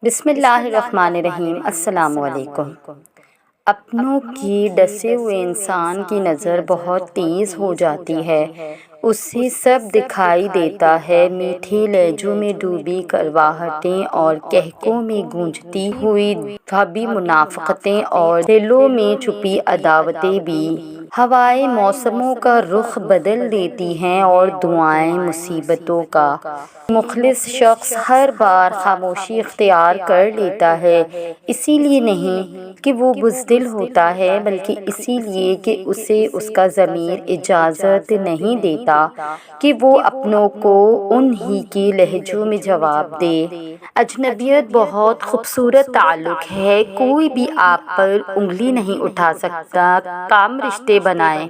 بسم اللہ الرحمن الرحیم۔ السلام علیکم۔ اپنوں کی ڈسے ہوئے انسان کی نظر بہت تیز ہو جاتی ہے، اسے سب دکھائی دیتا ہے۔ میٹھے لہجوں میں ڈوبی کرواہٹیں اور قہقہوں میں گونجتی ہوئی دھامی منافقتیں اور دلوں میں چھپی عداوتیں بھی ہوائیں موسموں کا رخ بدل دیتی ہیں اور دعائیں مصیبتوں کا مخلص شخص ہر بار خاموشی اختیار کر لیتا ہے، اسی لیے نہیں کہ وہ بزدل ہوتا ہے بلکہ اسی لیے کہ اسے اس کا ضمیر اجازت نہیں دیتا کہ وہ اپنوں کو انہی کے لہجوں میں جواب دے۔ اجنبیت بہت خوبصورت تعلق ہے، کوئی بھی آپ پر انگلی نہیں اٹھا سکتا۔ کام رشتے بنائیں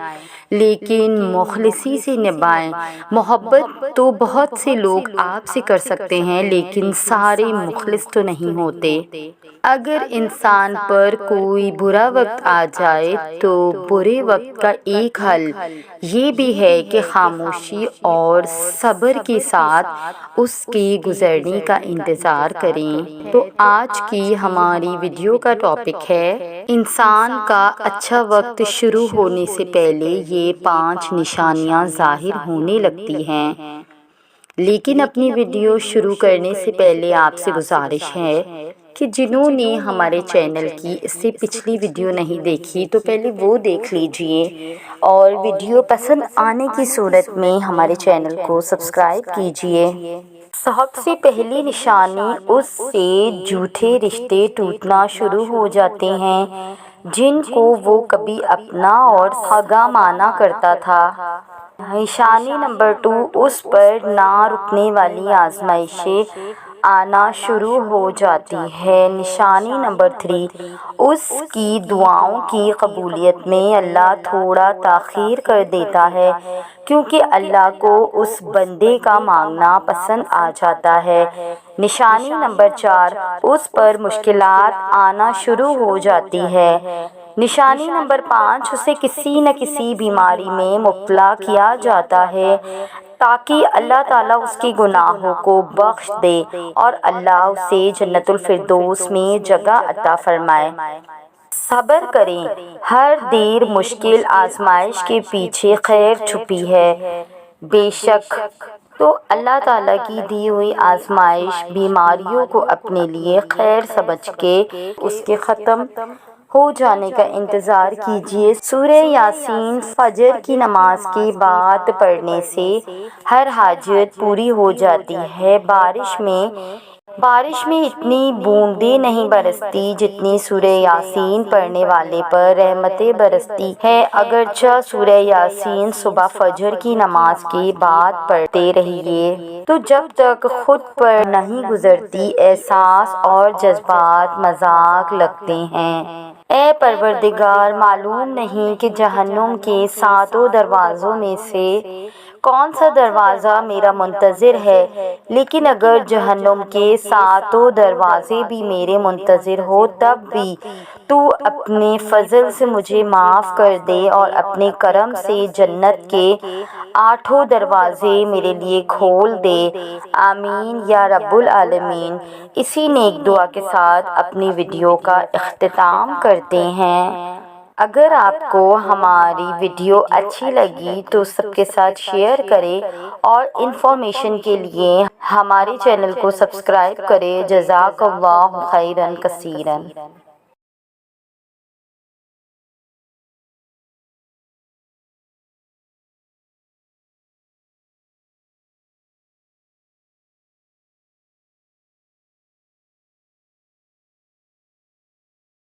لیکن مخلصی سے نبھائیں۔ محبت تو بہت سے لوگ آپ سے کر سکتے ہیں لیکن سارے مخلص تو نہیں ہوتے۔ اگر انسان پر کوئی برا وقت آ جائے تو برے وقت کا ایک حل یہ بھی ہے کہ خاموشی اور صبر کے ساتھ اس کے گزرنے کا انتظار کریں۔ تو آج کی ہماری ویڈیو کا ٹاپک ہے، انسان کا اچھا وقت شروع ہونے سے پہلے یہ 5 نشانیاں ظاہر ہونے لگتی ہیں۔ لیکن اپنی ویڈیو شروع کرنے سے پہلے آپ سے گزارش ہے کہ جنہوں نے ہمارے چینل کی اس سے پچھلی ویڈیو نہیں دیکھی تو پہلے وہ دیکھ لیجئے، اور ویڈیو پسند آنے کی صورت میں ہمارے چینل کو سبسکرائب کیجئے۔ سب سے پہلی نشانی، اس سے جھوٹے رشتے ٹوٹنا شروع ہو جاتے ہیں جن کو وہ کبھی اپنا اور سگا مانا کرتا تھا۔ نشانی نمبر 2، اس پر نہ رکنے والی آزمائشیں آنا شروع ہو جاتی ہے۔ نشانی نمبر 3، اس کی دعاؤں کی قبولیت میں اللہ تھوڑا تاخیر کر دیتا ہے کیونکہ اللہ کو اس بندے کا مانگنا پسند آ جاتا ہے۔ نشانی نمبر 4، اس پر مشکلات آنا شروع ہو جاتی ہے۔ نشانی نمبر 5، اسے کسی نہ کسی بیماری میں مبتلا کیا جاتا ہے تاکہ اللہ تعالیٰ اس کے گناہوں کو بخش دے اور اللہ اسے جنت الفردوس میں جگہ عطا فرمائے۔ صبر کریں، ہر دیر مشکل آزمائش کے پیچھے خیر چھپی ہے۔ بے شک تو اللہ تعالیٰ کی دی ہوئی آزمائش بیماریوں کو اپنے لیے خیر سمجھ کے اس کے ختم ہو جانے کا انتظار کیجئے۔ سورہ یاسین فجر کی نماز کے بعد پڑھنے سے ہر حاجت پوری ہو جاتی ہے۔ بارش میں اتنی بوندیں نہیں برستی جتنی سورہ یاسین پڑھنے والے پر رحمتیں برستی ہیں۔ اگرچہ سورہ یاسین صبح فجر کی نماز کے بعد پڑھتے رہیے تو جب تک خود پر نہیں گزرتی احساس اور جذبات مذاق لگتے ہیں۔ اے پروردگار، معلوم نہیں کہ جہنم کے 7 دروازوں میں سے کون سا دروازہ میرا منتظر ہے، لیکن اگر جہنم کے 7 دروازے بھی میرے منتظر ہو تب بھی تو اپنے فضل سے مجھے معاف کر دے اور اپنے کرم سے جنت کے 8 دروازے میرے لیے کھول دے۔ آمین یا رب العالمین۔ اسی نیک دعا کے ساتھ اپنی ویڈیو کا اختتام کرتے ہیں۔ اگر آپ کو ہماری ویڈیو اچھی لگی تو سب کے ساتھ شیئر کریں اور انفارمیشن کے لیے ہمارے چینل کو سبسکرائب کریں۔ جزاک اللہ خیرا کثیرا۔